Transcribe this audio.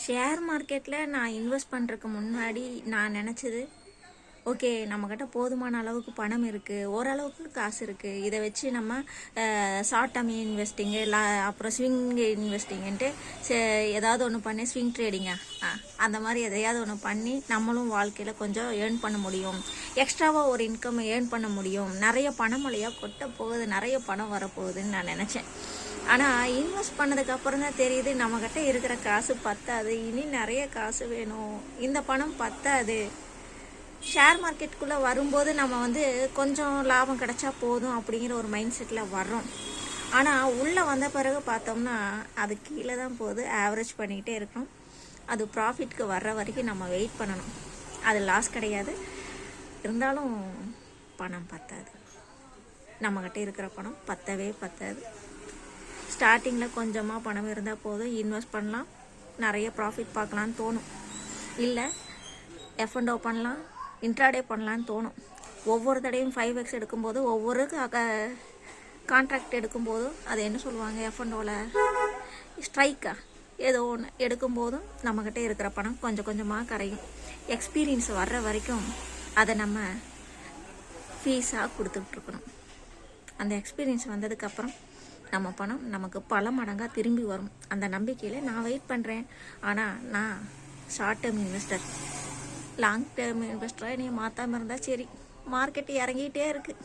Share மார்க்கெட்டில் நான் invest பண்ணுறதுக்கு முன்னாடி நான் நினச்சது, ஓகே நம்மக்கிட்ட போதுமான அளவுக்கு பணம் இருக்குது, ஓரளவுக்கு காசு இருக்குது, இதை வச்சு நம்ம ஷார்ட் டேர்ம் இன்வெஸ்டிங்கு அப்புறம் ஸ்விங் இன்வெஸ்டிங்குன்ட்டு ஏதாவது ஒன்று பண்ணி ஸ்விங் ட்ரேடிங்கா அந்த மாதிரி எதையாவது ஒன்று பண்ணி நம்மளும் வாழ்க்கையில் கொஞ்சம் ஏர்ன் பண்ண முடியும், எக்ஸ்ட்ராவாக ஒரு இன்கம் ஏர்ன் பண்ண முடியும், நிறைய பணமழையாக கொட்ட போகுது, நிறைய பணம் வரப்போகுதுன்னு நான் நினச்சேன். ஆனால் இன்வெஸ்ட் பண்ணதுக்கப்புறம் தான் தெரியுது நம்மக்கிட்ட இருக்கிற காசு பத்தாது, இனி நிறைய காசு வேணும், இந்த பணம் பத்தாது. ஷேர் மார்க்கெட்டுக்குள்ளே வரும்போது நம்ம கொஞ்சம் லாபம் கிடச்சா போதும் அப்படிங்கிற ஒரு மைண்ட் செட்டில் வர்றோம். ஆனால் உள்ளே வந்த பிறகு பார்த்தோம்னா அது கீழே தான் போகுது, ஆவரேஜ் பண்ணிக்கிட்டே இருக்கணும். அது ப்ராஃபிட்க்கு வர்ற வரைக்கும் நம்ம வெயிட் பண்ணணும். அது லாஸ் கிடையாது, இருந்தாலும் பணம் பத்தாது. நம்மக்கிட்ட இருக்கிற பணம் பத்தவே பத்தாது. ஸ்டார்டிங்கில் கொஞ்சமாக பணம் இருந்தால் போதும், இன்வெஸ்ட் பண்ணலாம், நிறைய ப்ராஃபிட் பார்க்கலான்னு தோணும். இல்லை F&O பண்ணலாம், இன்ட்ராடே பண்ணலான்னு தோணும். ஒவ்வொரு தடையும் 5x எடுக்கும்போது, ஒவ்வொரு கான்ட்ராக்ட் எடுக்கும்போதும், அது என்ன சொல்லுவாங்க F&Oவில் ஸ்ட்ரைக்கா ஏதோ ஒன்று எடுக்கும்போதும் நம்மக்கிட்ட இருக்கிற பணம் கொஞ்சம் கொஞ்சமாக கரையும். எக்ஸ்பீரியன்ஸ் வர்ற வரைக்கும் அதை நம்ம ஃபீஸாக கொடுத்துட்ருக்கணும். அந்த எக்ஸ்பீரியன்ஸ் வந்ததுக்கப்புறம் நம்ம பணம் நமக்கு பல மடங்காக திரும்பி வரும். அந்த நம்பிக்கையில் நான் வெயிட் பண்ணுறேன். ஆனால் நான் short term investor. Long term இன்வெஸ்டராக நீ மாற்றாமல் இருந்தால் சரி. மார்க்கெட்டு இறங்கிட்டே இருக்குது.